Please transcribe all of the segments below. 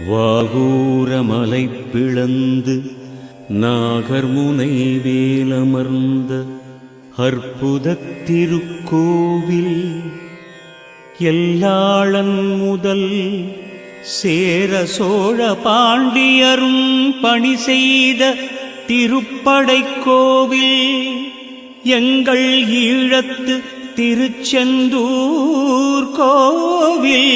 வாகூரமலை பிளந்து நாகர்முனை வேலமர்ந்த அற்புதத் திருக்கோவில் எல்லாளன் முதல் சேர சோழ பாண்டியரும் பணி செய்த திருப்படைக் கோவில் எங்கள் ஈழத்து திருச்செந்தூர் கோவில்.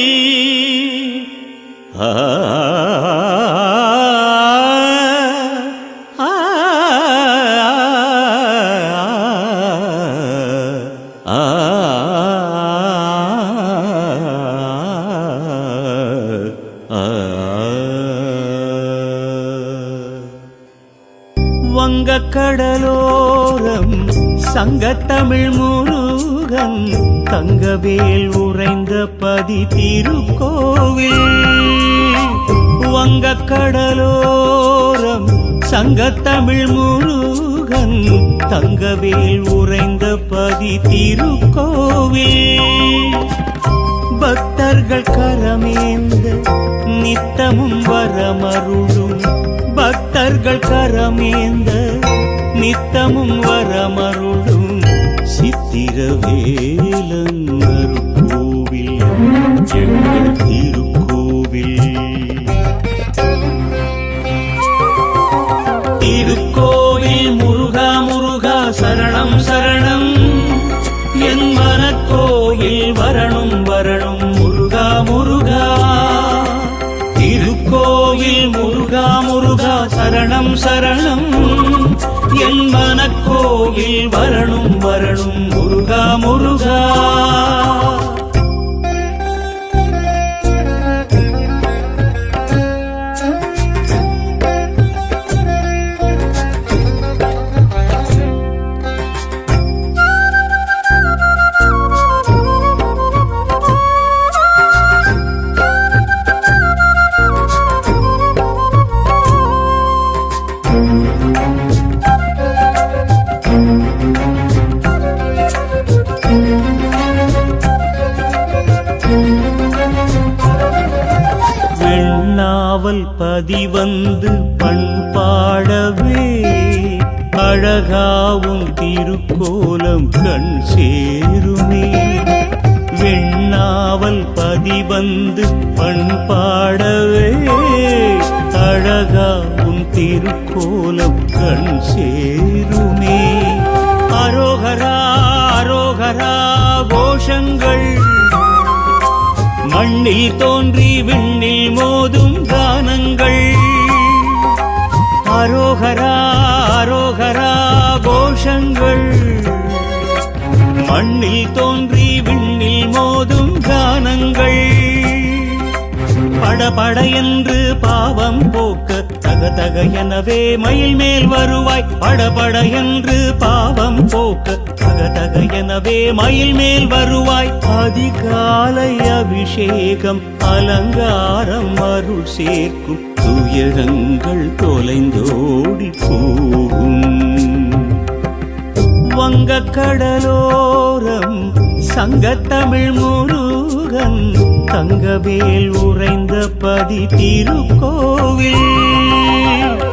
வங்கக்கடலோரம் சங்கத்தமிழ் முருகன் தங்கவேல் உறைந்த பதி திருக்கோவில். வங்கக்கடலோரம் சங்கத்தமிழ் முருகன் தங்கவேல் உறைந்த பதி திருக்கோவில். பக்தர்கள் கரமேந்த நித்தமும் வரமருளும், பக்தர்கள் கரமேந்த நித்தமும் வரமருளும் சித்திரவேலன் அருட்கோவில் எங்கள் திருக்கோவில். திருக்கோவில் முருகா முருகா சரணம் சரணம், என் மனக்கோயில் வரணும் வரணும் முருகா முருகா. திருக்கோவில் முருகா முருகா சரணம் சரணம், என் மனக்கோயில் வரணும் வரணும் முருகா முருகா. வெண்ணாவல் பதிவந்து பண்பாடவே அழகாவும் திருக்கோலம் கண் சேருமே. வெண்ணாவல் பதிவந்து பண்பாடவே அழகாவும் திருக்கோலம் கண் சேருமே. அரோகரா அரோகரா கோஷங்கள் மண்ணில் தோன்றி விண்ணில் மோதும் கானங்கள். அரோகரா அரோகரா கோஷங்கள் மண்ணில் தோன்றி விண்ணில் மோதும் கானங்கள். படபட என்று பாவம் போக்க தக தக எனவே மயில் மேல் வருவாய். படபட என்று பாவம் போக்க தக தக எனவே மயில் மேல் வருவாய். அதிகாலை அபிஷேகம் அலங்காரம் அருள் சேர்க்கும், துயரங்கள் தொலைந்தோடி போகும். வங்கக்கடலோரம் சங்கத்தமிழ் முருகன் தங்கவேல் உறைந்த பதி திருக்கோவில்.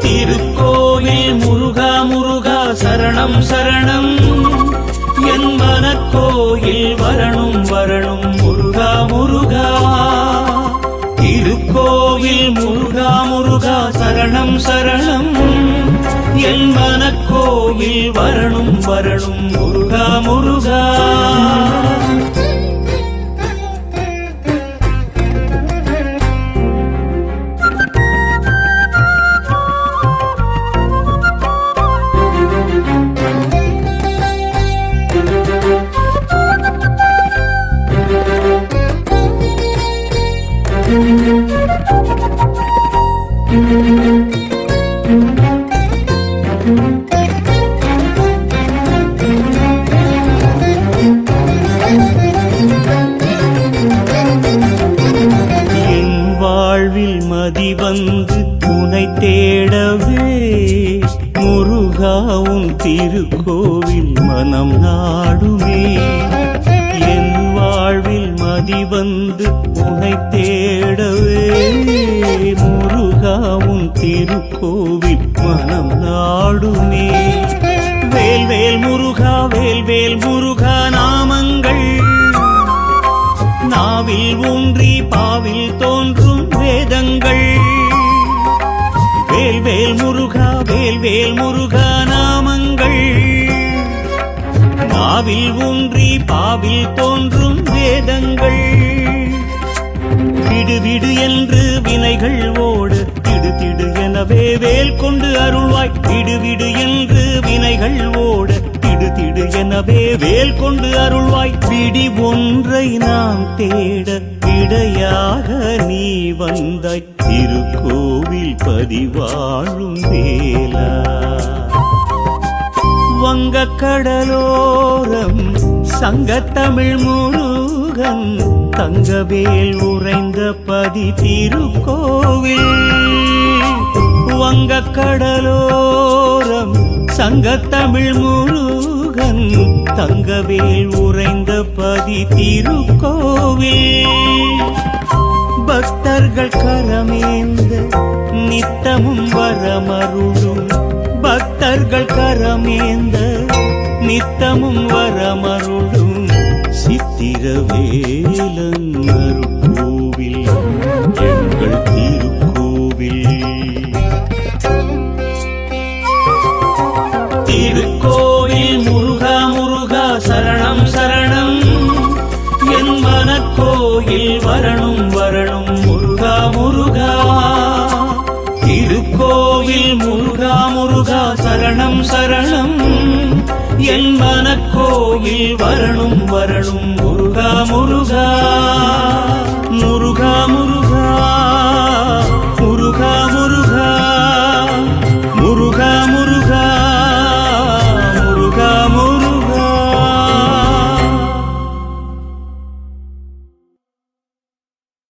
திருக்கோவில் முருகா முருகா சரணம் சரணம், என் மனக்கோயில் வரணும் வரணும் முருகா முருகா. திருக்கோவில் முருகா முருகா சரணம் சரணம், என் மனக்கோயில் வரணும் வரணும் முருகா முருகா. மதிவந்து உனை தேடவே முருகா உன் திருக்கோவில் மனம் நாடுமே. என் வாழ்வில் மதிவந்து உனை தேடவே முருகா உன் திருக்கோவில் மனம் நாடுமே. வேல்வேல் முருகா வேல்வேல் முருகா நாமங்கள் நாவில் ஊன்றி பாவில் தோன்றும் வேதங்கள். வேல்வேல் முருகா வேல்வேல் முருகா நாமங்கள் நாவில் ஊன்றி பாவில் தோன்றும் வேதங்கள். விடு விடு என்று வினைகள் ஓடு திடு திடு எனவே வேல் கொண்டு அருள்வாய். விடு விடு என்று வினைகள் ஓட திடு திடு எனவே வேல் கொண்டு அருள்வாய். பிடி ஒன்றை நாம் தேட விடையாக நீ வந்தாய். திருக்கோவில் பதிவாழும் வேலா. வங்கக் கடலோரம் சங்கத்தமிழ் முருகன் தங்கவேல் உறைந்த பதி திருக்கோவில். வங்கக் கடலோரம் சங்கத்தமிழ் முருகன் தங்கவேல் உறைந்த பதி திருக்கோவில். பக்தர்கள் கரமேந்த நித்தமும் வரமருளும். பக்தர்கள் கரமேந்த நித்தமும் வரமருளும் சித்திரவேலன் அருட்கோவில் எங்கள் திருக்கோவில். திருக்கோவில் முருகா முருகா சரணம் சரணம். என் மனக்கோயில் வரணும் வரணும் முருகா முருகா. திருக்கோவில் முருகா முருகா சரணம் சரணம். என் மனக்கோயில் வரணும் வரணும் முருகா முருகா. முருகா முருகா